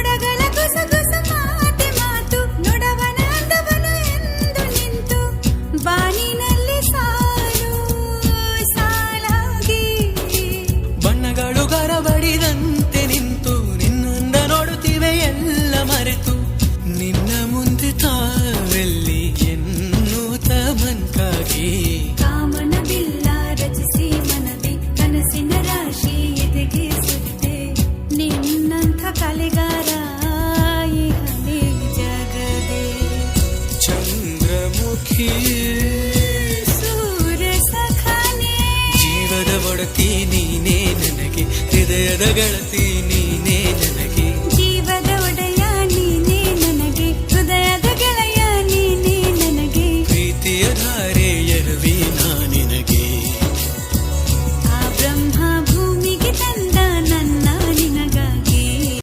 ಮೊಡಗಳ ಗುಸಗುಸ ಮಾತೆ ಮಾತು ನುಡವನ ಅಂದವನು ಎಂದು ನಿಂತು ಬಾನಿನಲ್ಲಿ ಸಾಲು ಸಾಲಾಗಿ ಬಣ್ಣಗಳು ಗರಬಡಿದಂತೆ ನಿಂತು ನಿನ್ನಂದ ನೋಡುತ್ತಿವೆ ಎಲ್ಲ ಮರೆತು ನಿನ್ನ ಮುಂದೆ ತಾವೆಲ್ಲಿ ಎನ್ನುತ್ತ ಮನ್ಕಾಗಿ ಕಾಮನ ಬಿಲ್ಲ ರಚಿಸಿ ಮನದಿ ಕನಸಿನ ರಾಶಿ ಎದೆಗೆ ಸುರಿದೆ ನಿನ್ನಂಥ ಕಲೆಗಾರ ಈ ಹಳೆ ಜಗದೆ ಚಂದ್ರಮುಖಿ ಸೂರ್ಯ ಸಖಾನೆ ಜೀವದ ಒಡತಿ ನೀನೇ ನನಗೆ ಹೃದಯದ ಗೆಳತಿ